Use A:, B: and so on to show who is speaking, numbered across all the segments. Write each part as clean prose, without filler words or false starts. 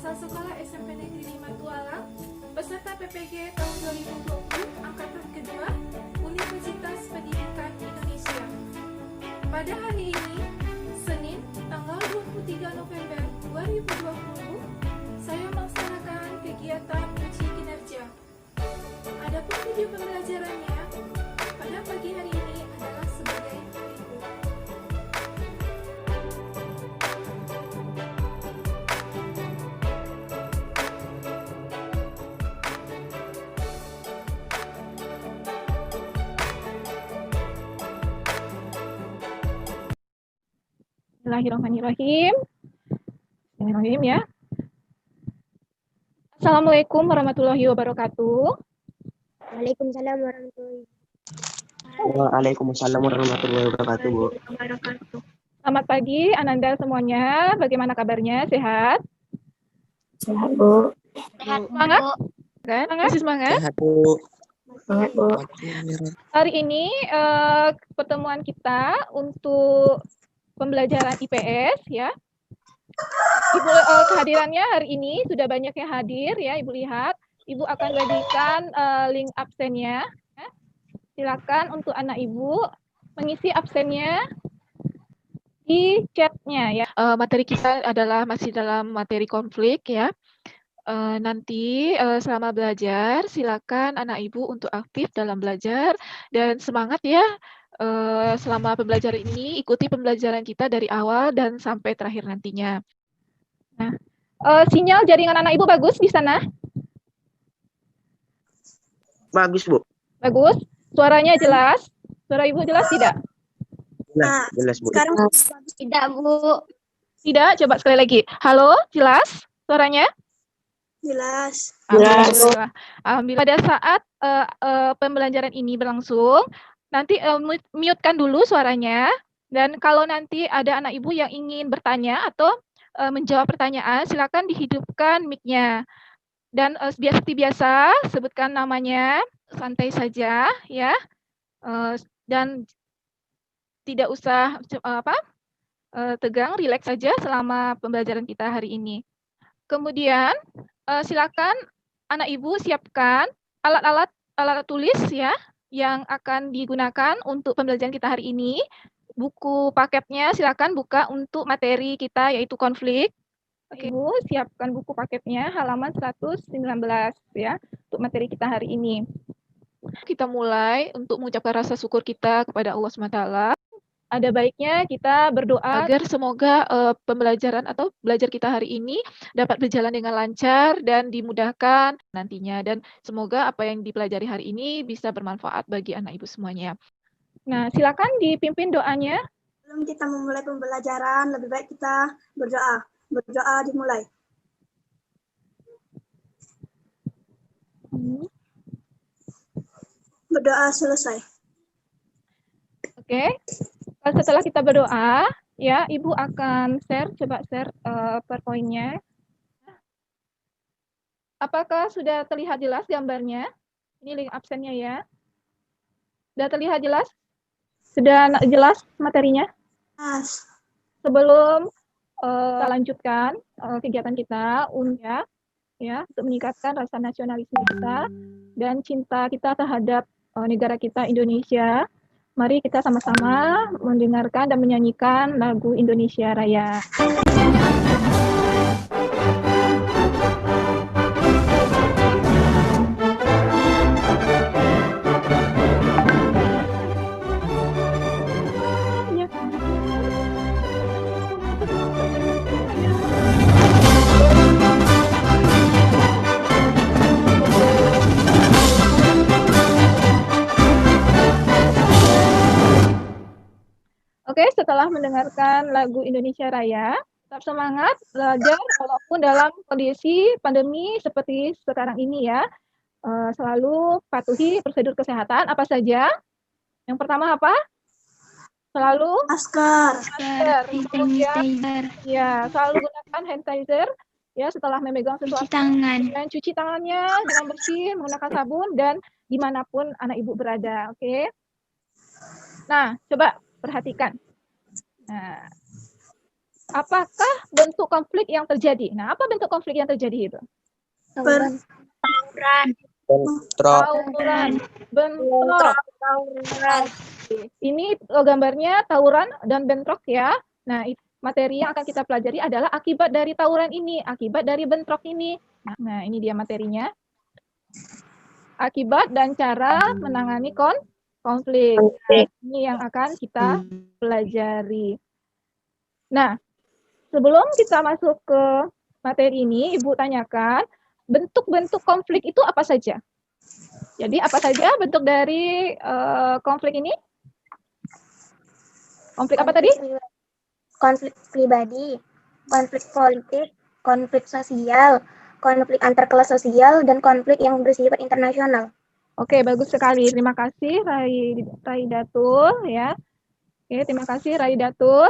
A: asal sekolah SMP Negeri 5 Tualang, peserta PPG tahun 2020, angkatan kedua, Universitas Pendidikan Indonesia. Pada hari ini, Senin, tanggal 23 November 2020, saya melaksanakan kegiatan uji kinerja. Adapun video pembelajarannya pada pagi hari ini adalah sebagai berikut.
B: Bismillahirrahmanirrahim. Bismillahirrahmanirrahim ya. Assalamualaikum warahmatullahi wabarakatuh.
C: Waalaikumsalam warahmatullahi
D: Waalaikumsalam warahmatullahi wabarakatuh, Bu.
C: wabarakatuh.
B: Selamat pagi Ananda semuanya. Bagaimana kabarnya? Sehat?
C: Sehat, Bu.
D: Sehat,
B: Semangat?
C: Bu.
B: Kan? Masih semangat?
D: Sehat, Bu.
C: Sehat, Bu.
B: Hari ini pertemuan kita untuk pembelajaran IPS ya. Ibu kehadirannya hari ini sudah banyak yang hadir ya, Ibu lihat. Ibu akan bagikan link absennya. Ya. Silakan untuk anak Ibu mengisi absennya di chatnya ya. Materi kita adalah masih dalam materi konflik ya. Nanti selama belajar silakan anak Ibu untuk aktif dalam belajar dan semangat ya. Selama pembelajaran ini ikuti pembelajaran kita dari awal dan sampai terakhir nantinya. Nah, sinyal jaringan anak Ibu bagus di sana?
D: Bagus, Bu.
B: Bagus. Suaranya jelas? Suara Ibu jelas tidak?
D: Jelas, Bu.
C: Sekarang tidak, Bu.
B: Tidak? Coba sekali lagi. Halo, jelas suaranya?
C: Jelas.
B: Alhamdulillah. Alhamdulillah. Pada saat pembelajaran ini berlangsung, nanti mute-kan dulu suaranya. Dan kalau nanti ada anak Ibu yang ingin bertanya atau menjawab pertanyaan, silakan dihidupkan mic-nya. Dan seperti biasa, sebutkan namanya, santai saja ya. Dan tidak usah tegang, rileks saja selama pembelajaran kita hari ini. Kemudian silakan anak Ibu siapkan alat tulis ya yang akan digunakan untuk pembelajaran kita hari ini. Buku paketnya silakan buka untuk materi kita yaitu konflik. Oke, Ibu siapkan buku paketnya halaman 119 ya untuk materi kita hari ini. Kita mulai untuk mengucapkan rasa syukur kita kepada Allah SWT. Ada baiknya kita berdoa agar semoga pembelajaran atau belajar kita hari ini dapat berjalan dengan lancar dan dimudahkan nantinya. Dan semoga apa yang dipelajari hari ini bisa bermanfaat bagi anak Ibu semuanya. Nah, silakan dipimpin doanya.
C: Sebelum kita memulai pembelajaran, lebih baik kita berdoa. Berdoa dimulai. Berdoa selesai.
B: Oke. Setelah kita berdoa, ya, Ibu akan coba share PowerPoint-nya. Apakah sudah terlihat jelas gambarnya? Ini link absennya ya. Sudah terlihat jelas? Sudah jelas materinya?
C: Mas.
B: Sebelum kita lanjutkan kegiatan kita ya untuk meningkatkan rasa nasionalisme kita dan cinta kita terhadap negara kita Indonesia. Mari kita sama-sama mendengarkan dan menyanyikan lagu Indonesia Raya. Oke, setelah mendengarkan lagu Indonesia Raya, tetap semangat belajar walaupun dalam kondisi pandemi seperti sekarang ini ya. Selalu patuhi prosedur kesehatan apa saja. Yang pertama apa? Selalu
C: Masker.
B: Kemudian, ya, selalu gunakan hand sanitizer ya setelah memegang sesuatu. Dan cuci tangannya dengan bersih menggunakan sabun dan dimanapun anak Ibu berada. Oke. Nah, coba perhatikan. Nah, Apakah bentuk konflik yang terjadi? Nah, apa bentuk konflik yang terjadi itu?
C: Ber-
D: Bentrok.
B: Tawuran, bentrok. Ini gambarnya tawuran dan bentrok ya. Nah, materi yang akan kita pelajari adalah akibat dari tawuran ini, akibat dari bentrok ini. Nah, ini dia materinya. Akibat dan cara menangani konflik. Nah, ini yang akan kita pelajari. Nah, sebelum kita masuk ke materi ini, Ibu tanyakan, bentuk-bentuk konflik itu apa saja? Jadi, apa saja bentuk dari konflik ini? Konflik apa tadi?
E: Konflik pribadi, konflik politik, konflik sosial, konflik antar kelas sosial, dan konflik yang bersifat internasional.
B: Oke, bagus sekali. Terima kasih Rai Datul ya. Oke, terima kasih Rai Datul.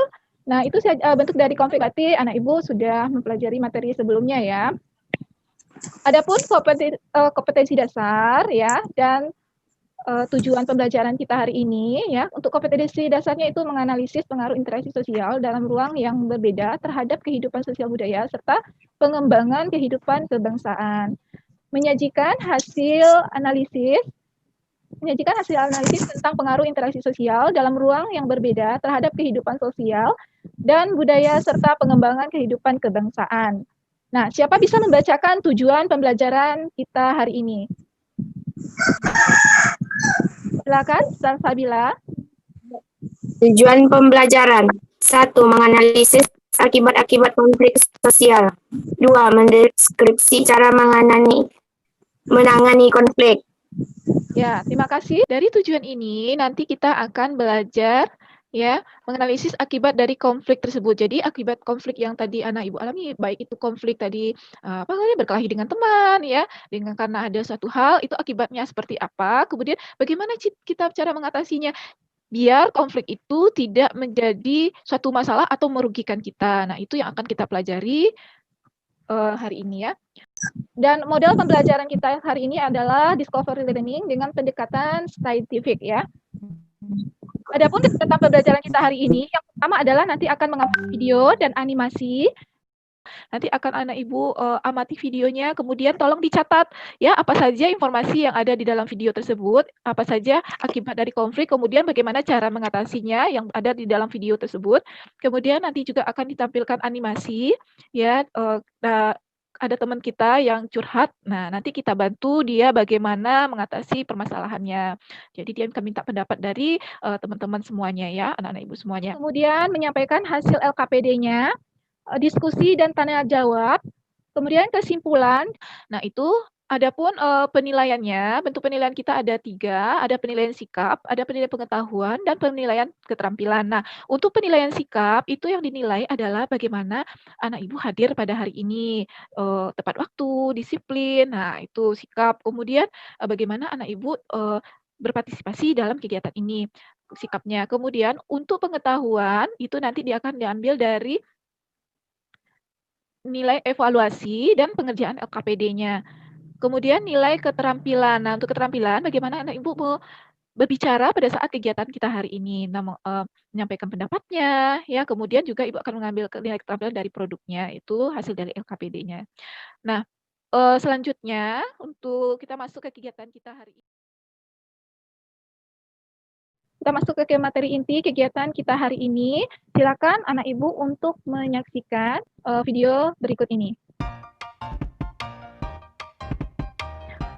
B: Nah, itu bentuk dari konflik, berarti anak Ibu sudah mempelajari materi sebelumnya ya. Adapun kompetensi dasar ya, dan tujuan pembelajaran kita hari ini ya. Untuk kompetensi dasarnya itu menganalisis pengaruh interaksi sosial dalam ruang yang berbeda terhadap kehidupan sosial budaya serta pengembangan kehidupan kebangsaan. Menyajikan hasil analisis tentang pengaruh interaksi sosial dalam ruang yang berbeda terhadap kehidupan sosial dan budaya serta pengembangan kehidupan kebangsaan. Nah, siapa bisa membacakan tujuan pembelajaran kita hari ini? Silakan, Salsabila.
F: Tujuan pembelajaran. 1. Menganalisis akibat-akibat konflik sosial. 2. Mendeskripsi cara menangani konflik.
B: Ya, terima kasih. Dari tujuan ini nanti kita akan belajar ya menganalisis akibat dari konflik tersebut. Jadi akibat konflik yang tadi anak Ibu alami, baik itu konflik tadi berkelahi dengan teman ya, dengan karena ada suatu hal, itu akibatnya seperti apa, kemudian bagaimana kita cara mengatasinya biar konflik itu tidak menjadi suatu masalah atau merugikan kita. Nah, itu yang akan kita pelajari hari ini ya. Dan model pembelajaran kita hari ini adalah discovery learning dengan pendekatan saintifik ya. Adapun tentang pembelajaran kita hari ini, yang pertama adalah nanti akan mengambil video dan animasi. Nanti akan anak Ibu amati videonya, kemudian tolong dicatat ya apa saja informasi yang ada di dalam video tersebut, apa saja akibat dari konflik, kemudian bagaimana cara mengatasinya yang ada di dalam video tersebut. Kemudian nanti juga akan ditampilkan animasi ya. Ada teman kita yang curhat, nah nanti kita bantu dia bagaimana mengatasi permasalahannya. Jadi dia akan minta pendapat dari teman-teman semuanya ya, anak-anak Ibu semuanya. Kemudian menyampaikan hasil LKPD-nya, diskusi dan tanya jawab, kemudian kesimpulan. Nah itu adapun penilaiannya, bentuk penilaian kita ada 3, ada penilaian sikap, ada penilaian pengetahuan, dan penilaian keterampilan. Nah, untuk penilaian sikap, itu yang dinilai adalah bagaimana anak Ibu hadir pada hari ini, tepat waktu, disiplin, nah itu sikap. Kemudian bagaimana anak Ibu berpartisipasi dalam kegiatan ini, sikapnya. Kemudian untuk pengetahuan, itu nanti dia akan diambil dari nilai evaluasi dan pengerjaan LKPD-nya. Kemudian nilai keterampilan. Nah, untuk keterampilan, bagaimana anak Ibu mau berbicara pada saat kegiatan kita hari ini, menyampaikan pendapatnya, ya. Kemudian juga Ibu akan mengambil nilai keterampilan dari produknya, itu hasil dari LKPD-nya. Nah, selanjutnya untuk kita masuk ke kegiatan kita hari ini. Kita masuk ke materi inti kegiatan kita hari ini. Silakan anak Ibu untuk menyaksikan video berikut ini.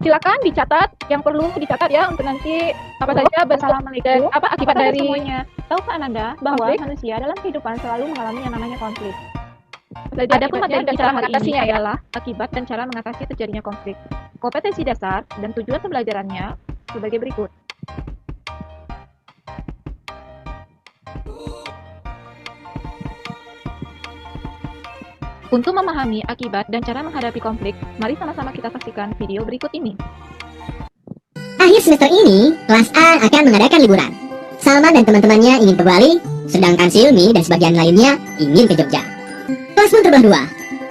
B: Silakan dicatat yang perlu dicatat ya untuk nanti apa saja bentuk dan apa akibat dari semuanya.
G: Tahukah Anda bahwa
B: konflik?
G: manusia dalam kehidupan selalu mengalami yang namanya konflik?
B: Adapun materi dan cara
G: hari ini
B: mengatasinya ya.
G: adalah akibat dan cara mengatasi terjadinya konflik. Kompetensi dasar dan tujuan pembelajarannya sebagai berikut. Untuk memahami akibat dan cara menghadapi konflik, mari sama-sama kita saksikan video berikut ini.
H: Akhir semester ini, kelas A akan mengadakan liburan. Salman dan teman-temannya ingin ke Bali, sedangkan Silmi dan sebagian lainnya ingin ke Jogja. Kelas pun terbelah dua.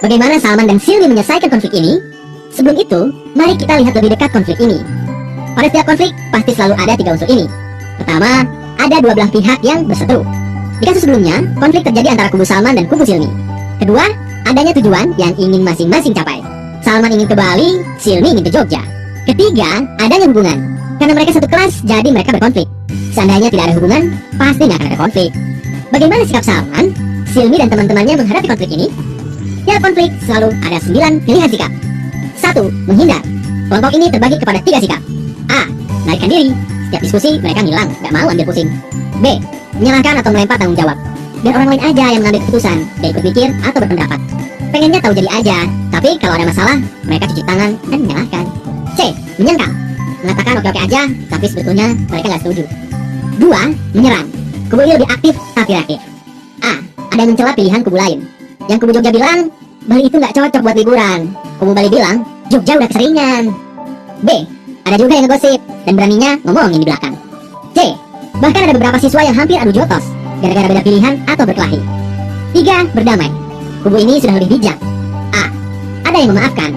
H: Bagaimana Salman dan Silmi menyelesaikan konflik ini? Sebelum itu, mari kita lihat lebih dekat konflik ini. Pada setiap konflik, pasti selalu ada 3 unsur ini. Pertama, ada dua belah pihak yang berseteru. Di kasus sebelumnya, konflik terjadi antara kubu Salman dan kubu Silmi. Kedua, adanya tujuan yang ingin masing-masing capai. Salman ingin ke Bali, Silmi ingin ke Jogja. Ketiga, adanya hubungan. Karena mereka satu kelas, jadi mereka berkonflik. Seandainya tidak ada hubungan, pasti nggak akan ada konflik. Bagaimana sikap Salman, Silmi dan teman-temannya menghadapi konflik ini? Tiap konflik selalu ada 9 pilihan sikap. 1. Menghindar. Kelompok ini terbagi kepada 3 sikap. A. Melarikan diri. Setiap diskusi mereka ngilang, nggak mau ambil pusing. B. Menyalahkan atau melempar tanggung jawab. Biar orang lain aja yang mengambil keputusan, gak ikut mikir atau berpendapat. Pengennya tahu jadi aja, tapi kalau ada masalah, mereka cuci tangan dan menyalahkan. C. Menyangkal. Mengatakan oke-oke aja, tapi sebetulnya mereka nggak setuju. 2. Menyerang. Kubu ini lebih aktif tapi reaktif. A. Ada yang mencela pilihan kubu lain. Yang kubu Jogja bilang, Bali itu nggak cocok buat liburan. Kubu Bali bilang, Jogja udah keseringan. B. Ada juga yang ngegosip dan beraninya ngomongin di belakang. C. Bahkan ada beberapa siswa yang hampir adu jotos gara-gara beda pilihan atau berkelahi. 3. Berdamai. Kubu ini sudah lebih bijak. A. Ada yang memaafkan.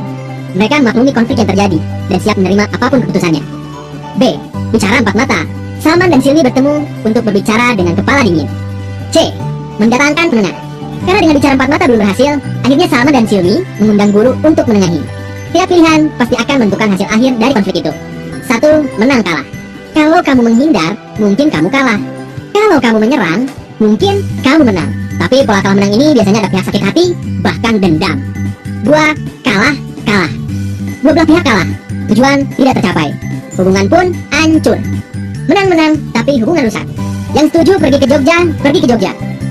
H: Mereka memaklumi konflik yang terjadi dan siap menerima apapun keputusannya. B. Bicara empat mata. Salman dan Silmi bertemu untuk berbicara dengan kepala dingin. C. Mendatangkan penengah. Karena dengan bicara empat mata belum berhasil, akhirnya Salman dan Silmi mengundang guru untuk menengahi. Tiap pilihan pasti akan menentukan hasil akhir dari konflik itu. 1. Menang kalah. Kalau kamu menghindar, mungkin kamu kalah. Kalau kamu menyerang, mungkin kamu menang. Tapi pola kalah menang ini biasanya ada pihak sakit hati, bahkan dendam. 2. Kalah. Dua belah pihak kalah. Tujuan tidak tercapai. Hubungan pun hancur. Menang-menang, tapi hubungan rusak. Yang setuju pergi ke Jogja.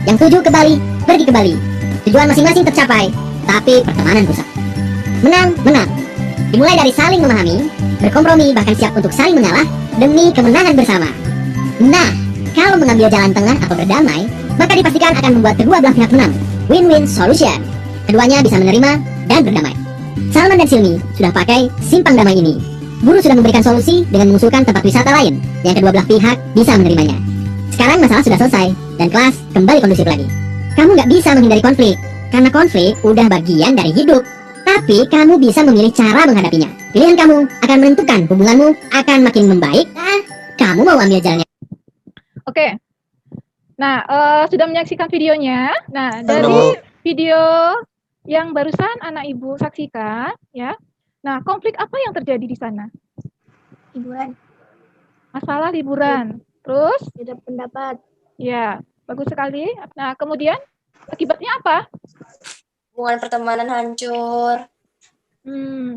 H: Yang setuju ke Bali, pergi ke Bali. Tujuan masing-masing tercapai, tapi pertemanan rusak. Menang-menang. Dimulai dari saling memahami, berkompromi, bahkan siap untuk saling mengalah demi kemenangan bersama. Nah, kalau mengambil jalan tengah atau berdamai, maka dipastikan akan membuat kedua belah pihak menang. Win-win solution. Keduanya bisa menerima dan berdamai. Salman dan Silmi sudah pakai simpang damai ini. Guru sudah memberikan solusi dengan mengusulkan tempat wisata lain yang kedua belah pihak bisa menerimanya. Sekarang masalah sudah selesai dan kelas kembali kondusif lagi. Kamu nggak bisa menghindari konflik, karena konflik udah bagian dari hidup. Tapi kamu bisa memilih cara menghadapinya. Pilihan kamu akan menentukan hubunganmu akan makin membaik. Nah, kamu mau ambil jalannya.
B: Oke. Nah, sudah menyaksikan videonya. Nah, dari video yang barusan anak ibu saksikan, ya. Nah, konflik apa yang terjadi di sana?
E: Liburan.
B: Masalah liburan. Terus?
E: Beda pendapat.
B: Ya, bagus sekali. Nah, kemudian akibatnya apa?
I: Hubungan pertemanan hancur.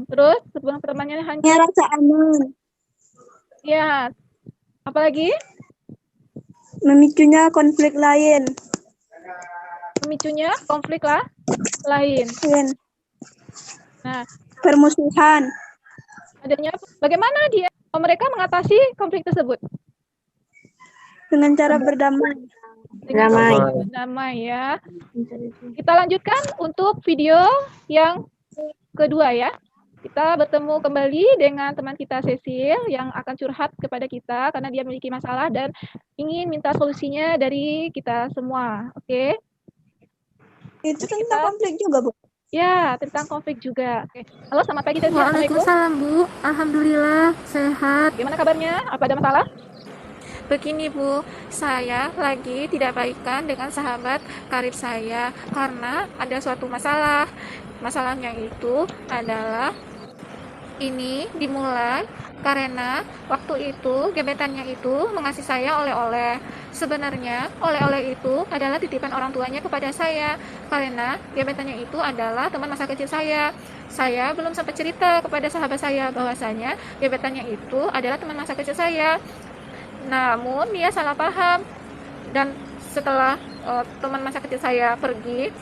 B: Terus hubungan pertemanannya hancur.
C: Ya, rasa aman.
B: Ya, apalagi?
C: Memicunya konflik lain.
B: Pemicunya konflik lain. Nah,
C: Permusuhan.
B: adanya bagaimana mereka mengatasi konflik tersebut?
C: Dengan cara berdamai.
B: Berdamai ya. Kita lanjutkan untuk video yang kedua ya. Kita bertemu kembali dengan teman kita Cecil yang akan curhat kepada kita karena dia memiliki masalah dan ingin minta solusinya dari kita semua. Oke?
C: Itu tentang konflik juga, Bu.
B: Ya, tentang konflik juga. Oke. Halo, selamat pagi Cecil.
A: Waalaikumsalam, Bu. Alhamdulillah, sehat.
B: Gimana kabarnya? Apa ada masalah?
A: Begini, Bu, saya lagi tidak baikan dengan sahabat karib saya karena ada suatu masalah. Masalahnya itu adalah ini dimulai karena waktu itu gebetannya itu mengasih saya oleh-oleh. Sebenarnya oleh-oleh itu adalah titipan orang tuanya kepada saya karena gebetannya itu adalah teman masa kecil saya. Saya belum sempat cerita kepada sahabat saya bahwasanya gebetannya itu adalah teman masa kecil saya. Namun dia salah paham dan setelah teman masa kecil saya pergi,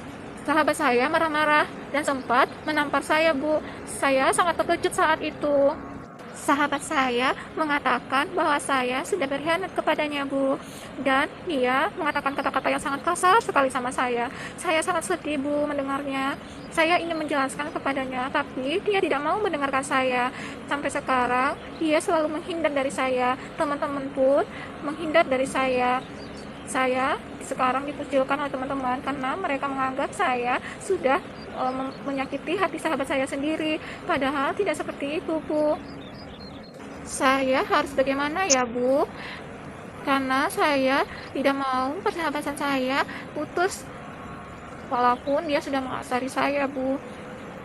A: sahabat saya marah-marah dan sempat menampar saya, Bu. Saya sangat terkejut saat itu. Sahabat saya mengatakan bahwa saya sudah berkhianat kepadanya, Bu. Dan dia mengatakan kata-kata yang sangat kasar sekali sama saya. Saya sangat sedih, Bu, mendengarnya. Saya ingin menjelaskan kepadanya, tapi dia tidak mau mendengarkan saya. Sampai sekarang, dia selalu menghindar dari saya. Teman-teman pun menghindar dari saya. Saya sekarang dikucilkan oleh teman-teman karena mereka menganggap saya sudah menyakiti hati sahabat saya sendiri. Padahal tidak seperti itu, Bu. Saya harus bagaimana ya, Bu? Karena saya tidak mau persahabatan saya putus walaupun dia sudah mengasari saya, Bu.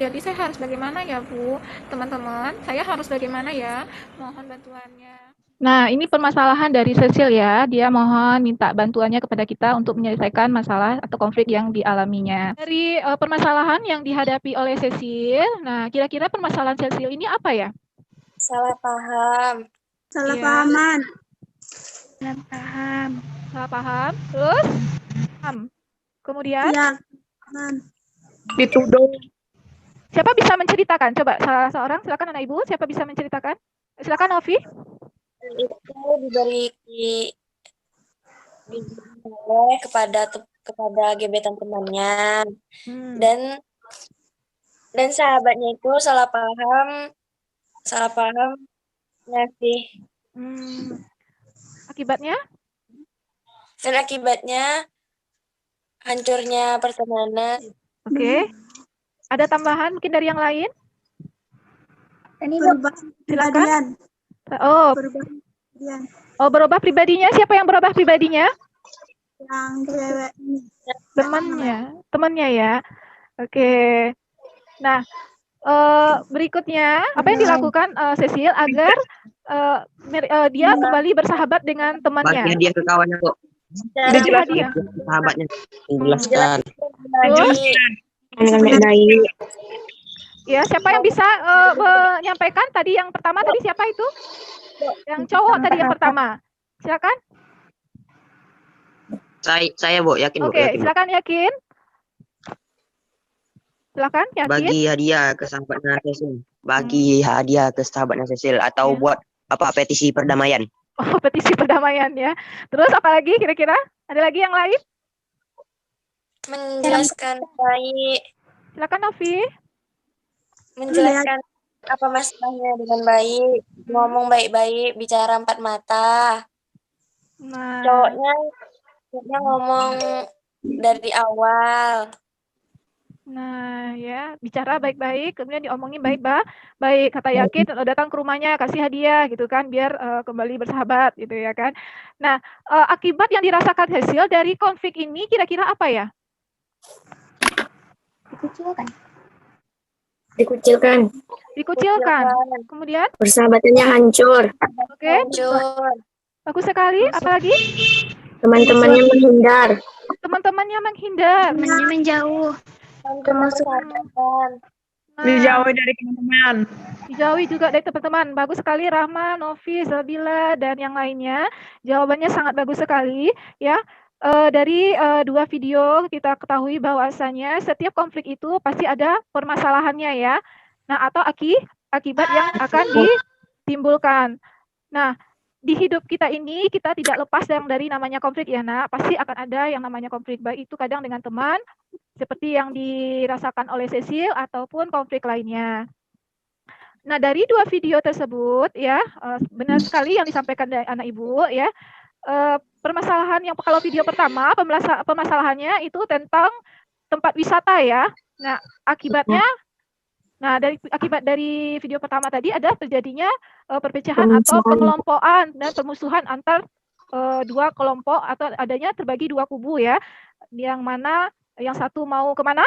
A: Jadi saya harus bagaimana ya, Bu? Teman-teman, saya harus bagaimana ya? Mohon bantuannya.
B: Nah, ini permasalahan dari Cecil ya. Dia mohon minta bantuannya kepada kita untuk menyelesaikan masalah atau konflik yang dialaminya. Dari permasalahan yang dihadapi oleh Cecil, nah kira-kira permasalahan Cecil ini apa ya?
I: Salah paham.
C: Salah
B: Iya.
C: pahaman.
B: Salah paham. Terus? Paham. Kemudian?
C: Iya. Pahaman.
G: Dituduh.
B: Siapa bisa menceritakan? Coba salah seorang, silakan anak ibu. Siapa bisa menceritakan? Silakan Novi.
I: Itu diberi oleh kepada gebetan temannya dan sahabatnya itu salah paham ngasih
B: Akibatnya?
I: dan akibatnya hancurnya pertemanan.
B: Oke. Ada tambahan mungkin dari yang lain?
E: Ini Bu.
C: Berubah
B: Silakan.
C: pribadian.
B: Oh,
C: Berubah pribadian.
B: berubah pribadinya. Siapa yang berubah pribadinya?
C: Yang cewek ini.
B: Temannya ya. Oke. Nah, berikutnya apa yang dilakukan Cecil agar dia kembali bersahabat dengan
D: Bagi
B: temannya?
D: hadiah ke kawannya kok.
B: Bagi hadiah.
D: Sahabatnya. Menjelaskan.
F: Dengan baik-baik.
B: Ya, siapa yang bisa menyampaikan tadi yang pertama tadi siapa itu? Yang cowok tadi yang pertama. Silakan.
D: Saya Bu, yakin Bu.
B: Oke,
D: Yakin, Bu.
B: silakan yakin. Silakan yakin.
D: Bagi hadiah ke sahabatnya Cecil. Bagi hadiah ke sahabatnya Cecil atau
B: Ya.
D: buat petisi perdamaian.
B: Oh, petisi perdamaian ya. Terus apa lagi kira-kira? Ada lagi yang lain?
I: Menjelaskan baik,
B: Silakan Novi.
I: menjelaskan apa masalahnya dengan baik, ngomong baik-baik, bicara empat mata.
B: Nah,
I: Cowoknya ngomong dari awal.
B: Nah, ya, bicara baik-baik, kemudian diomongin baik-baik, kata yakin, datang ke rumahnya, kasih hadiah, gitu kan, biar kembali bersahabat, gitu ya kan. Nah, akibat yang dirasakan Cecil dari konflik ini kira-kira apa ya?
F: Dikucilkan.
B: Dikucilkan. Kemudian,
F: Persahabatannya hancur.
B: oke,
I: Hancur.
B: bagus sekali. Apalagi
F: Teman-temannya menghindar.
B: teman-temannya menghindar.
E: Menjauh.
I: Persahabatan.
B: Nah,
G: Dijauhi dari teman-teman.
B: dijauhi juga dari teman-teman. Bagus sekali Rahma, Novi, Zabila, dan yang lainnya. Jawabannya sangat bagus sekali. Ya, dari dua video kita ketahui bahwasanya setiap konflik itu pasti ada permasalahannya ya. Nah, atau akibat yang akan ditimbulkan. Nah, di hidup kita ini kita tidak lepas dari namanya konflik ya nak. Pasti akan ada yang namanya konflik, baik itu kadang dengan teman seperti yang dirasakan oleh Cecil ataupun konflik lainnya. Nah, dari dua video tersebut ya, benar sekali yang disampaikan dari anak ibu ya. Permasalahan yang kalau video pertama permasalahannya itu tentang tempat wisata ya. Nah, akibatnya akibat dari video pertama tadi ada terjadinya perpecahan atau pengelompokan dan permusuhan antar dua kelompok atau adanya terbagi dua kubu ya. Yang mana yang satu mau kemana?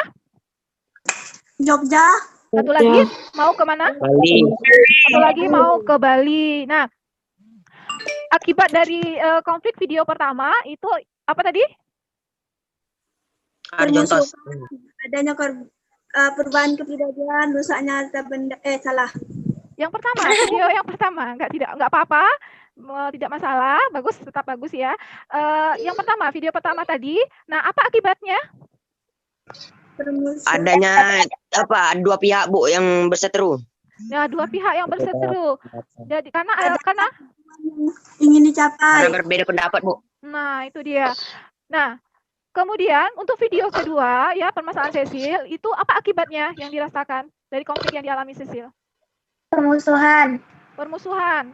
C: Jogja.
B: Satu lagi mau kemana?
D: Bali.
B: Satu lagi mau ke Bali. Nah, akibat dari konflik video pertama itu apa tadi?
D: Ada contoh.
C: Adanya perubahan kepribadian, rusaknya harta benda. Salah.
B: Yang pertama, video yang pertama, nggak apa-apa, tidak masalah, bagus, tetap bagus ya. Yang pertama, video pertama tadi, nah apa akibatnya?
D: Adanya dua pihak Bu yang berseteru.
B: Nah, dua pihak yang berseteru. Jadi karena
C: Ingin dicapai.
D: Karena berbeda pendapat Bu.
B: Nah, itu dia. Nah, kemudian untuk video kedua ya, permasalahan Cecil, itu apa akibatnya yang dirasakan dari konflik yang dialami Cecil? Permusuhan.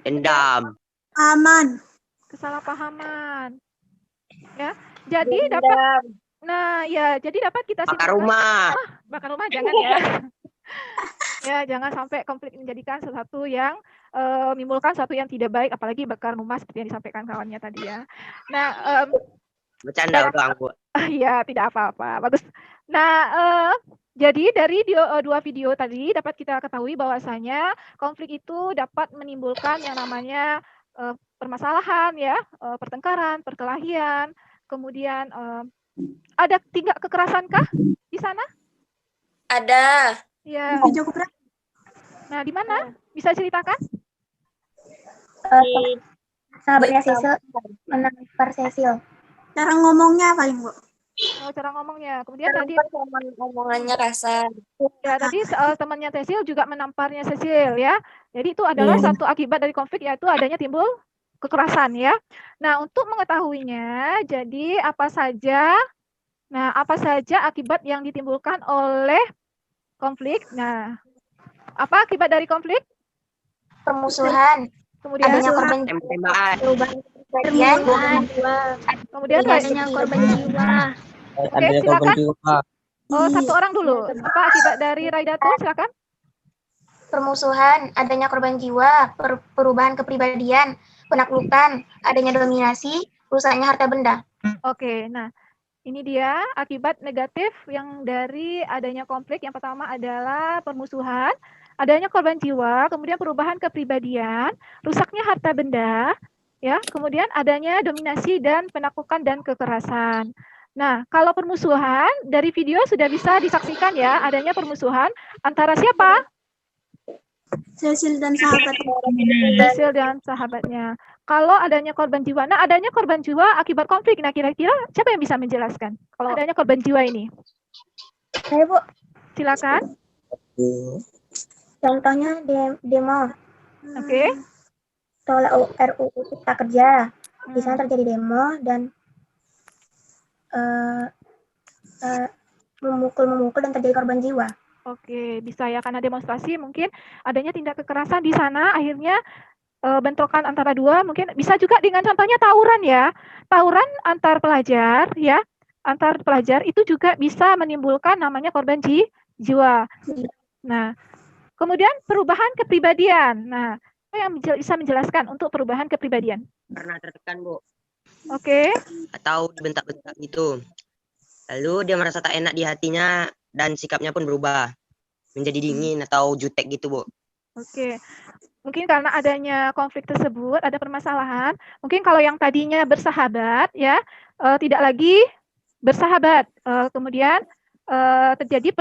D: Dendam.
C: Aman.
B: Kesalahpahaman. Ya. Jadi dapat jadi dapat kita
D: Bakar rumah.
B: Bakar rumah jangan ya. Ya, jangan sampai konflik menjadikan sesuatu yang menimbulkan sesuatu yang tidak baik, apalagi bakar rumah seperti yang disampaikan kawannya tadi ya. Nah,
D: Bercanda doang, Bu.
B: iya, tidak apa-apa, bagus. Nah, jadi dari dua video tadi dapat kita ketahui bahwasanya konflik itu dapat menimbulkan yang namanya permasalahan ya, pertengkaran, perkelahian, kemudian ada tingkat kekerasankah di sana?
I: Ada.
B: Ya.
C: Video keberapa?
B: Nah, di mana? Bisa ceritakan?
E: Sahabatnya Cecil menampar Cecil.
C: Cara ngomongnya paling, Bu.
B: Oh, cara ngomongnya. Kemudian tadi
I: Omongannya kasar.
B: ya tadi temannya Cecil juga menamparnya Cecil ya. Jadi itu adalah satu akibat dari konflik, yaitu adanya timbul kekerasan ya. Nah, untuk mengetahuinya, jadi apa saja akibat yang ditimbulkan oleh konflik? Nah, apa akibat dari konflik?
E: Permusuhan.
B: Kemudian
E: Adanya korban
D: Tembak-tembakan.
E: perubahan kepribadian.
B: kemudian
E: Adanya korban jiwa.
B: Oke, silakan. Oh, satu orang dulu. Apa akibat dari Raidatul? Silakan.
E: Permusuhan, adanya korban jiwa, perubahan kepribadian, penaklukan, adanya dominasi, rusaknya harta benda.
B: Oke, nah ini dia akibat negatif yang dari adanya konflik. Yang pertama adalah permusuhan, adanya korban jiwa, kemudian perubahan kepribadian, rusaknya harta benda, ya, kemudian adanya dominasi dan penaklukan dan kekerasan. Nah, kalau permusuhan dari video sudah bisa disaksikan ya, adanya permusuhan antara siapa?
C: Cecil dan sahabatnya.
B: Cecil dan sahabatnya. Kalau adanya korban jiwa, nah adanya korban jiwa akibat konflik. Nah, kira-kira siapa yang bisa menjelaskan kalau adanya korban jiwa ini?
E: Saya, Bu.
B: Silakan.
E: Contohnya demo.
B: Oke.
E: Tolak RUU Cipta Kerja. Di sana terjadi demo dan memukul dan terjadi korban jiwa.
B: Oke, bisa ya, karena demonstrasi mungkin adanya tindak kekerasan di sana, akhirnya bentrokan antara dua, mungkin bisa juga dengan contohnya tawuran ya. Tawuran antar pelajar ya, antar pelajar itu juga bisa menimbulkan namanya korban jiwa. Nah, kemudian perubahan kepribadian. Nah, apa yang bisa menjelaskan untuk perubahan kepribadian?
D: Pernah tertekan, Bu.
B: Oke.
D: Atau dibentak-bentak gitu. Lalu dia merasa tak enak di hatinya dan sikapnya pun berubah menjadi dingin atau jutek gitu, Bu.
B: Oke. Mungkin karena adanya konflik tersebut, ada permasalahan. Mungkin kalau yang tadinya bersahabat, ya, tidak lagi bersahabat. Kemudian terjadi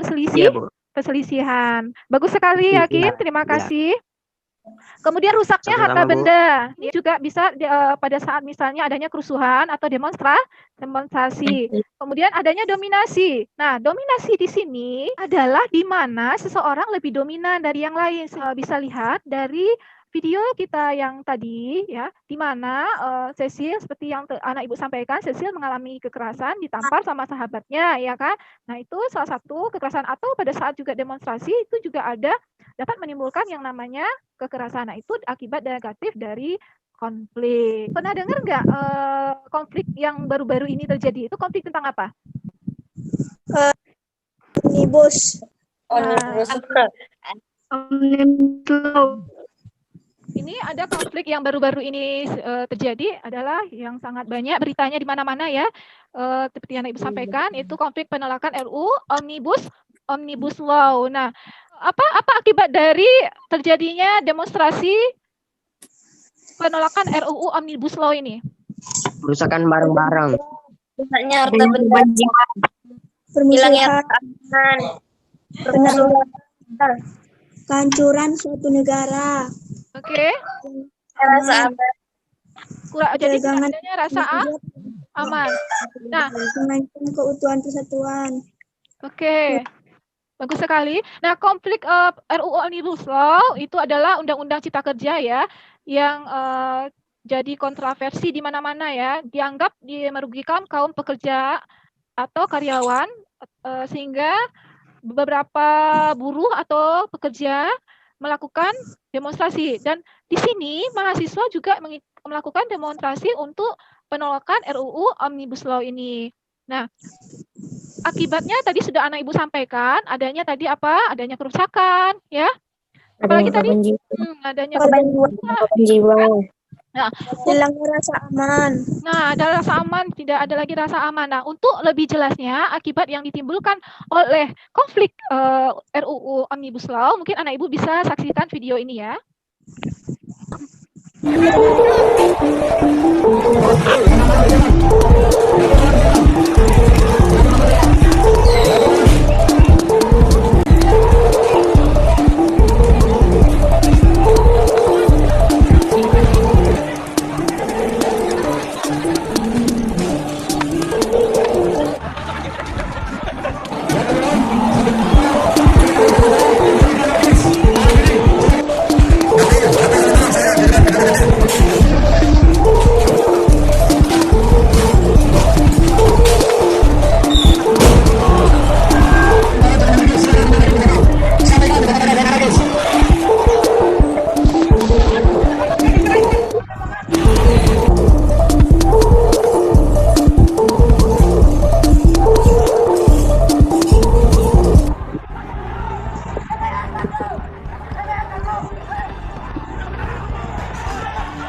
B: perselisihan. Bagus sekali, Yakin. Terima kasih. Kemudian rusaknya harta benda. Ini juga bisa pada saat misalnya adanya kerusuhan atau demonstrasi. Kemudian adanya dominasi. Nah, dominasi di sini adalah di mana seseorang lebih dominan dari yang lain. Bisa lihat dari video kita yang tadi ya, di mana Cecil seperti yang anak Ibu sampaikan, Cecil mengalami kekerasan, ditampar sama sahabatnya, ya kan? Nah, itu salah satu kekerasan. Atau pada saat juga demonstrasi itu juga ada dapat menimbulkan yang namanya kekerasan. Nah, itu akibat negatif dari konflik. Pernah dengar nggak konflik yang baru-baru ini terjadi? Itu konflik tentang apa?
C: Omnibus.
B: Ini ada konflik yang baru-baru ini terjadi adalah yang sangat banyak beritanya di mana-mana ya. Seperti yang Ibu sampaikan, itu konflik penolakan RUU Omnibus Law. Nah, apa akibat dari terjadinya demonstrasi penolakan RUU Omnibus Law ini?
D: Perusakan barang-barang.
I: Rusaknya harta benda. Hilangnya keamanan.
C: Kehancuran suatu negara.
B: Oke.
I: Rasa aman.
B: Jadi adanya rasa aman. Nah,
C: Mengancam keutuhan persatuan.
B: Oke. Bagus sekali. Nah, konflik RUU Omnibus Law itu adalah Undang-Undang Cipta Kerja ya, yang jadi kontroversi di mana-mana ya, dianggap merugikan kaum pekerja atau karyawan, sehingga beberapa buruh atau pekerja melakukan demonstrasi. Dan di sini mahasiswa juga melakukan demonstrasi untuk penolakan RUU Omnibus Law ini. Nah, akibatnya tadi sudah anak ibu sampaikan, adanya tadi apa? Adanya kerusakan, ya. Apalagi tadi adanya
F: korban jiwa.
B: Nah,
C: Hilangnya rasa aman.
B: Nah, ada rasa aman, tidak ada lagi rasa aman. Nah, untuk lebih jelasnya, akibat yang ditimbulkan oleh konflik RUU Omnibus Law, mungkin anak ibu bisa saksikan video ini ya.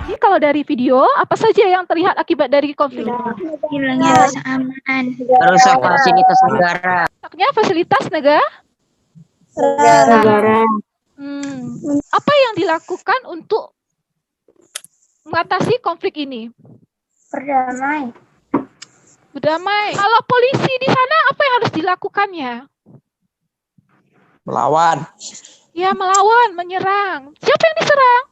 B: Jadi kalau dari video, apa saja yang terlihat akibat dari konflik?
E: Hilangnya rasa aman.
D: Merusak fasilitas negara.
B: Rusaknya fasilitas negara.
F: Negara.
B: Apa yang dilakukan untuk mengatasi konflik ini?
E: Berdamai.
B: Berdamai. Kalau polisi di sana, apa yang harus dilakukannya?
J: Melawan.
B: Ya, melawan, menyerang. Siapa yang diserang?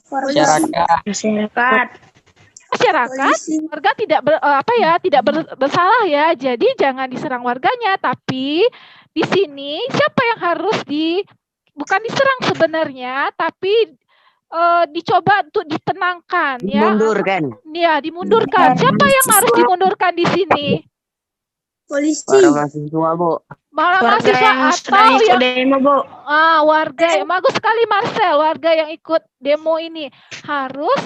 J: Masyarakat.
B: Masyarakat. Warga tidak bersalah ya. Jadi jangan diserang warganya, tapi di sini siapa yang harus bukan diserang sebenarnya, tapi dicoba untuk ditenangkan ya.
D: Dimundurkan.
B: Ya, dimundurkan. Siapa yang harus dimundurkan di sini?
C: Polisi.
D: Para mahasiswa, Bu.
B: Mahasiswa atau yang
F: demo, Bu.
B: warga. Bagus sekali Marcel, warga yang ikut demo ini harus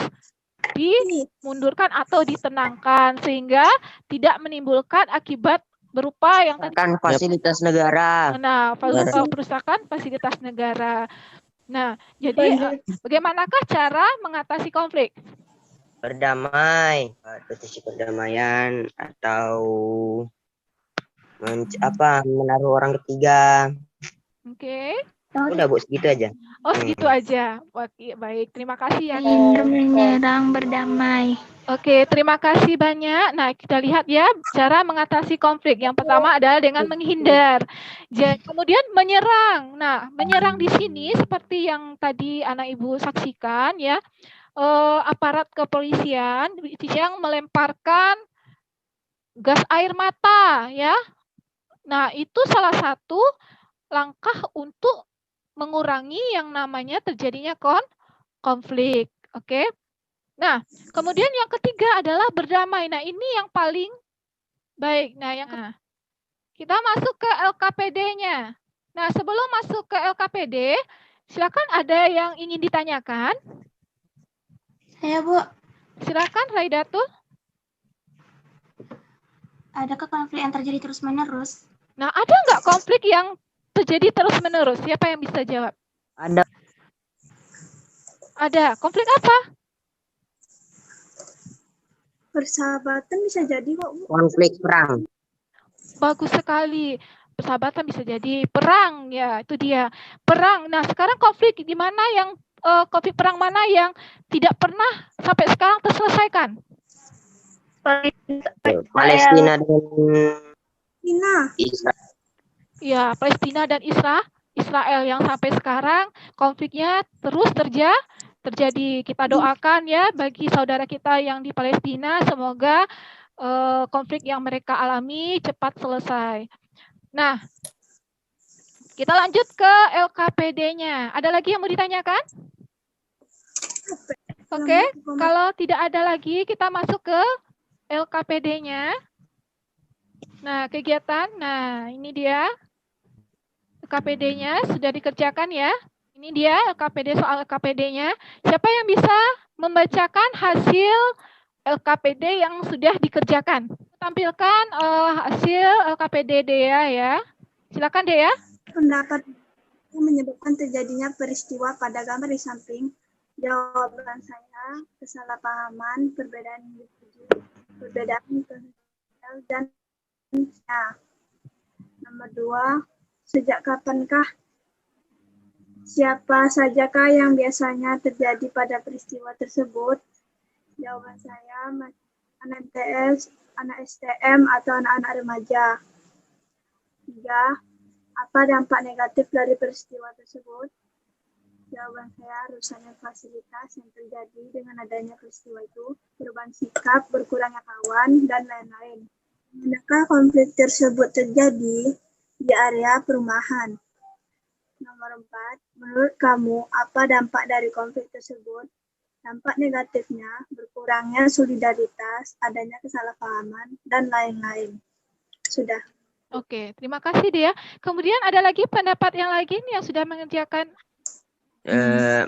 B: dimundurkan atau ditenangkan sehingga tidak menimbulkan akibat berupa yang tadi
D: Kan fasilitas negara.
B: Nah, perusakan fasilitas negara. Nah, jadi bagaimanakah cara mengatasi konflik?
D: Berdamai, petisi perdamaian atau menaruh orang ketiga.
B: Oke.
D: Udah, Bu, segitu aja.
B: Oh, segitu aja. Oke, baik. Terima kasih ya.
E: Menyerang, berdamai.
B: Oke, terima kasih banyak. Nah, kita lihat ya cara mengatasi konflik. Yang pertama adalah dengan menghindar. Kemudian menyerang. Nah, menyerang di sini seperti yang tadi anak ibu saksikan ya, aparat kepolisian yang melemparkan gas air mata ya. Nah, itu salah satu langkah untuk mengurangi yang namanya terjadinya konflik. Oke. Nah, kemudian yang ketiga adalah berdamai. Nah, ini yang paling baik. Nah, kita masuk ke LKPD-nya. Nah, sebelum masuk ke LKPD, silakan ada yang ingin ditanyakan.
E: Saya, Bu.
B: Silakan, Raidatul.
E: Adakah konflik yang terjadi terus-menerus?
B: Nah, ada nggak konflik yang terjadi terus-menerus? Siapa yang bisa jawab?
D: Ada.
B: Ada. Konflik apa?
C: Persahabatan bisa jadi kok, Bu.
D: Konflik perang.
B: Bagus sekali. Persahabatan bisa jadi perang, ya itu dia. Perang. Nah, sekarang konflik di mana yang konflik perang mana yang tidak pernah sampai sekarang terselesaikan?
D: Palestina dan
C: Israel.
B: Ya, Palestina dan Israel yang sampai sekarang konfliknya terus terjadi. Kita doakan ya bagi saudara kita yang di Palestina, semoga konflik yang mereka alami cepat selesai. Nah, kita lanjut ke LKPD-nya. Ada lagi yang mau ditanyakan? Oke, kalau tidak ada lagi, kita masuk ke LKPD-nya. Nah, kegiatan. Nah, ini dia. LKPD-nya sudah dikerjakan ya. Ini dia LKPD, soal LKPD-nya. Siapa yang bisa membacakan hasil LKPD yang sudah dikerjakan? tampilkan hasil KPD Dea ya. Silakan Dea.
C: Pendapat yang menyebabkan terjadinya peristiwa pada gambar di samping. Jawaban saya, kesalahpahaman, perbedaan individu, perbedaan sosial, dan nomor 2, sejak kapankah, siapa sajakah yang biasanya terjadi pada peristiwa tersebut? Jawaban saya, anak MTS, anak STM, atau anak-anak remaja. 3, apa dampak negatif dari peristiwa tersebut? Jawaban saya, rusaknya fasilitas yang terjadi dengan adanya peristiwa itu, perubahan sikap, berkurangnya kawan, dan lain-lain. Manakah konflik tersebut terjadi di area perumahan? Nomor 4, menurut kamu, apa dampak dari konflik tersebut? Dampak negatifnya, berkurangnya solidaritas, adanya kesalahpahaman, dan lain-lain. Sudah.
B: Oke, terima kasih Dea. Kemudian ada lagi pendapat yang lagi nih yang sudah mengerjakan.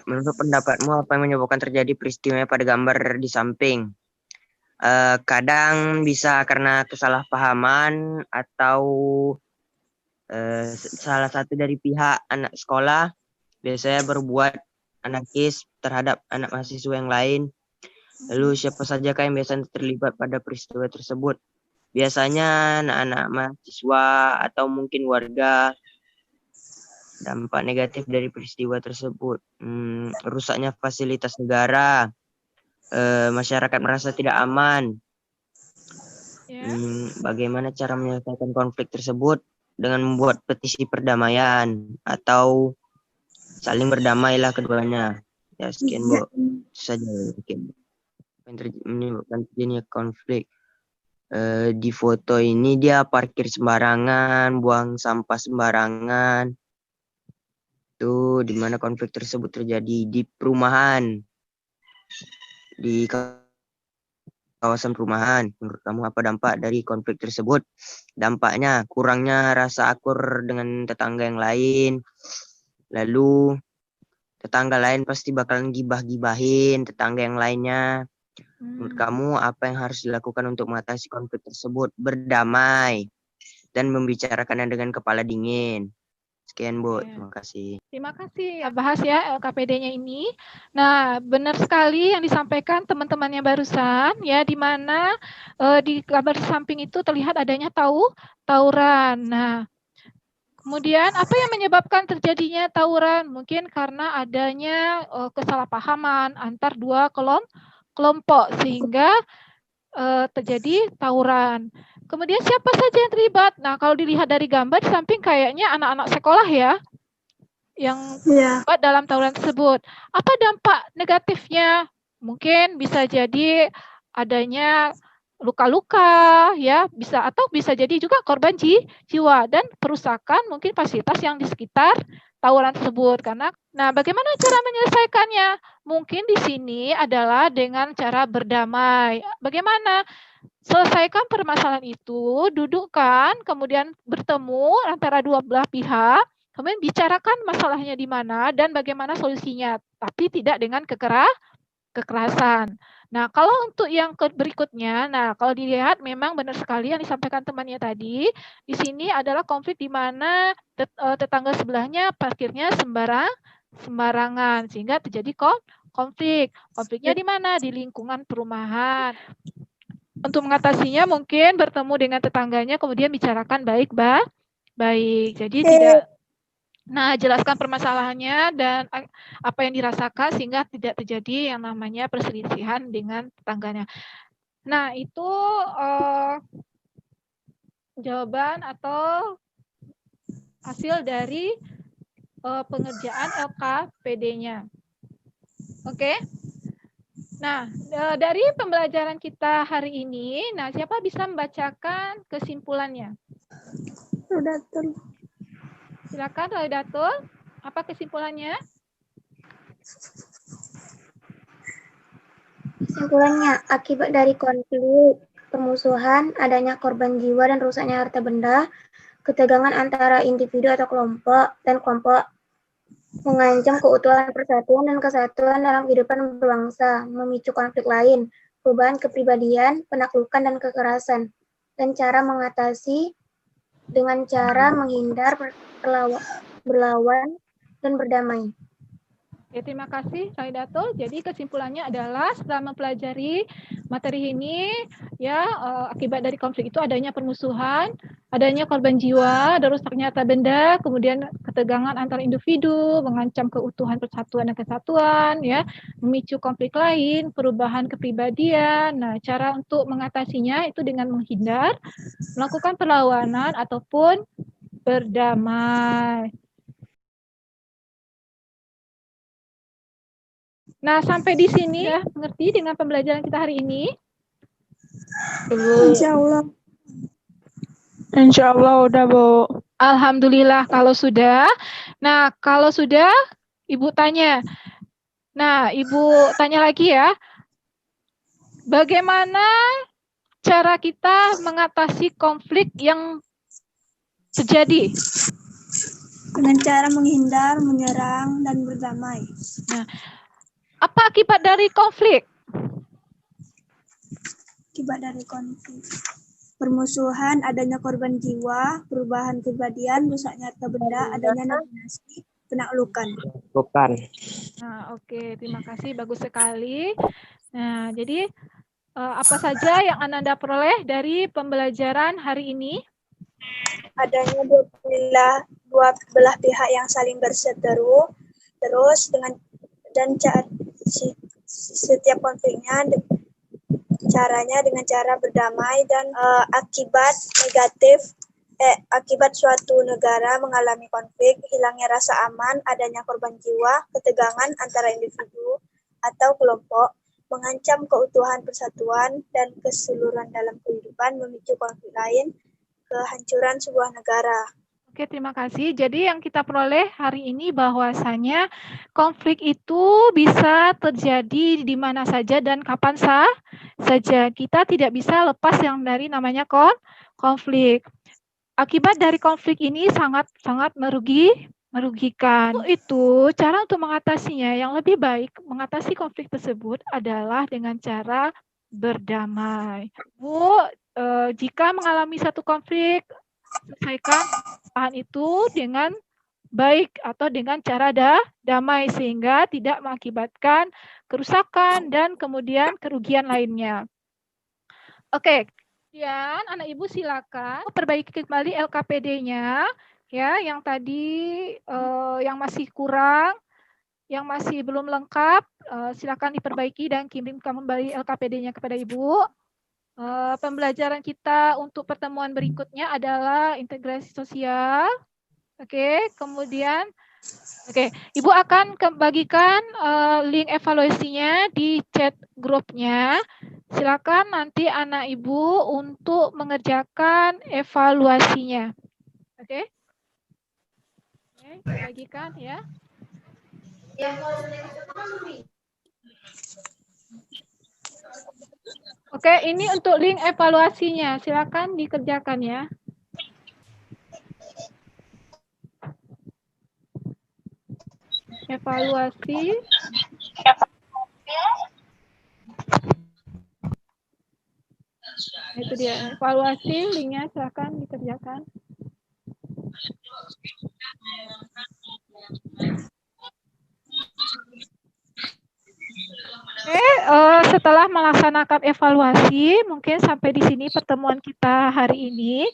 D: Menurut pendapatmu apa yang menyebabkan terjadi peristiwa pada gambar di samping? Kadang bisa karena kesalahpahaman atau salah satu dari pihak anak sekolah biasanya berbuat anarkis terhadap anak mahasiswa yang lain. Lalu siapa saja yang biasanya terlibat pada peristiwa tersebut? Biasanya anak-anak mahasiswa atau mungkin warga. Dampak negatif dari peristiwa tersebut, rusaknya fasilitas negara, masyarakat merasa tidak aman. Bagaimana cara menyelesaikan konflik tersebut? Dengan membuat petisi perdamaian atau saling berdamailah keduanya. Ya sekian Bu, itu saja mungkin menyebabkan terjadinya konflik. Di foto ini dia parkir sembarangan, buang sampah sembarangan. Itu di mana konflik tersebut terjadi di perumahan, di kawasan perumahan. Menurut kamu apa dampak dari konflik tersebut? Dampaknya kurangnya rasa akur dengan tetangga yang lain. Lalu tetangga lain pasti bakalan gibah-gibahin tetangga yang lainnya. Menurut kamu apa yang harus dilakukan untuk mengatasi konflik tersebut? Berdamai dan membicarakannya dengan kepala dingin. Sekian Bu, terima kasih.
B: Terima kasih ya bahas ya LKPD-nya ini. Nah, benar sekali yang disampaikan teman-temannya barusan ya, di mana di gambar samping itu terlihat adanya tawuran. Nah, kemudian apa yang menyebabkan terjadinya tawuran? Mungkin karena adanya kesalahpahaman antar dua kelompok sehingga terjadi tawuran. Kemudian siapa saja yang terlibat? Nah, kalau dilihat dari gambar di samping kayaknya anak-anak sekolah ya yang terlibat dalam tawuran tersebut. Apa dampak negatifnya? Mungkin bisa jadi adanya luka-luka ya, bisa jadi juga korban jiwa dan perusakan mungkin fasilitas yang di sekitar tawuran tersebut. Nah, bagaimana cara menyelesaikannya? Mungkin di sini adalah dengan cara berdamai. Bagaimana? Selesaikan permasalahan itu, dudukkan, kemudian bertemu antara dua belah pihak, kemudian bicarakan masalahnya di mana dan bagaimana solusinya, tapi tidak dengan kekerasan. Nah, kalau untuk yang berikutnya, nah kalau dilihat memang benar sekali yang disampaikan temannya tadi, di sini adalah konflik di mana tetangga sebelahnya parkirnya sembarangan, sehingga terjadi konflik. Konfliknya di mana? Di lingkungan perumahan. Untuk mengatasinya mungkin bertemu dengan tetangganya kemudian bicarakan baik-baik. Jadi jelaskan permasalahannya dan apa yang dirasakan sehingga tidak terjadi yang namanya perselisihan dengan tetangganya. Nah, itu jawaban atau hasil dari pengerjaan LKPD-nya. Oke. Nah, dari pembelajaran kita hari ini, nah siapa bisa membacakan kesimpulannya?
C: Rodatul.
B: Silakan Rodatul. Apa kesimpulannya?
E: Kesimpulannya, akibat dari konflik, permusuhan, adanya korban jiwa dan rusaknya harta benda, ketegangan antara individu atau kelompok dan kelompok mengancam keutuhan persatuan dan kesatuan dalam kehidupan berbangsa, memicu konflik lain, perubahan kepribadian, penaklukan, dan kekerasan. dan cara mengatasi dengan cara menghindar, berlawan, dan berdamai.
B: Oke, terima kasih Saidatul. Jadi kesimpulannya adalah setelah mempelajari materi ini, ya akibat dari konflik itu adanya permusuhan, adanya korban jiwa, ada rusaknya harta benda, kemudian ketegangan antar individu, mengancam keutuhan persatuan dan kesatuan, ya, memicu konflik lain, perubahan kepribadian. Nah, cara untuk mengatasinya itu dengan menghindar, melakukan perlawanan ataupun berdamai. Nah, sampai di sini ya, mengerti dengan pembelajaran kita hari ini?
C: Insya Allah.
A: Insya Allah udah, Bu.
B: Alhamdulillah kalau sudah. Nah, kalau sudah, Ibu tanya. Nah, Ibu tanya lagi ya. Bagaimana cara kita mengatasi konflik yang terjadi?
C: Dengan cara menghindar, menyerang, dan berdamai.
B: Nah, apa akibat dari konflik?
C: Akibat dari konflik. Permusuhan, adanya korban jiwa, perubahan kepribadian, rusaknya harta benda, adanya nominasi, penaklukan.
D: Bukan.
B: Nah, oke, terima kasih, bagus sekali. Nah, jadi apa saja yang Ananda peroleh dari pembelajaran hari ini?
C: Adanya dua belah pihak yang saling berseteru, terus setiap konfliknya caranya dengan cara berdamai, dan akibat suatu negara mengalami konflik, hilangnya rasa aman, adanya korban jiwa, ketegangan antara individu atau kelompok, mengancam keutuhan persatuan dan keseluruhan dalam kehidupan, memicu konflik lain, kehancuran sebuah negara.
B: Oke, terima kasih. Jadi yang kita peroleh hari ini bahwasanya konflik itu bisa terjadi di mana saja dan kapan saja. Kita tidak bisa lepas yang dari namanya konflik. Akibat dari konflik ini sangat merugikan. Itu cara untuk mengatasinya yang lebih baik mengatasi konflik tersebut adalah dengan cara berdamai. Bu, jika mengalami satu konflik, selesaikan bahan itu dengan baik atau dengan cara damai sehingga tidak mengakibatkan kerusakan dan kemudian kerugian lainnya. Oke, kemudian anak ibu silakan perbaiki kembali LKPD-nya ya, yang tadi yang masih kurang, yang masih belum lengkap, silakan diperbaiki dan kirimkan kembali LKPD-nya kepada ibu. Pembelajaran kita untuk pertemuan berikutnya adalah integrasi sosial. Oke, kemudian Ibu akan bagikan link evaluasinya di chat grupnya. Silakan nanti anak Ibu untuk mengerjakan evaluasinya. Oke, bagikan ya. Oke, ini untuk link evaluasinya. Silakan dikerjakan ya. Evaluasi. Itu dia, evaluasi linknya silakan dikerjakan. Oke, setelah melaksanakan evaluasi, mungkin sampai di sini pertemuan kita hari ini.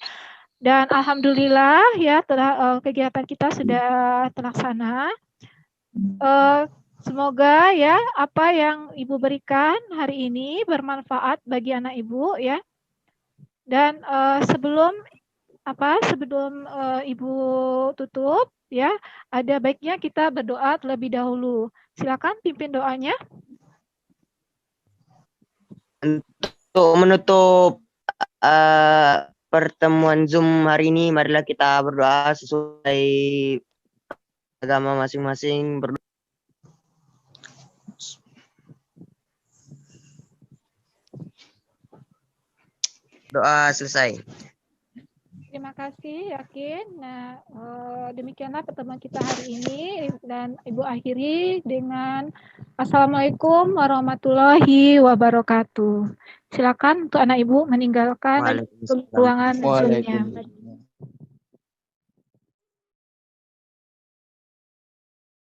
B: Dan alhamdulillah ya, kegiatan kita sudah terlaksana. Semoga ya apa yang Ibu berikan hari ini bermanfaat bagi anak Ibu ya. Dan sebelum Ibu tutup ya, ada baiknya kita berdoa terlebih dahulu. Silakan pimpin doanya.
D: Untuk menutup pertemuan Zoom hari ini, marilah kita berdoa sesuai agama masing-masing. Doa selesai.
B: terima kasih Yakin. Nah, demikianlah pertemuan kita hari ini dan Ibu akhiri dengan Assalamualaikum warahmatullahi wabarakatuh. Silakan untuk anak Ibu meninggalkan
D: Waalaikumsalam.
B: ruangan Zoom-nya.
J: Waalaikumsalam.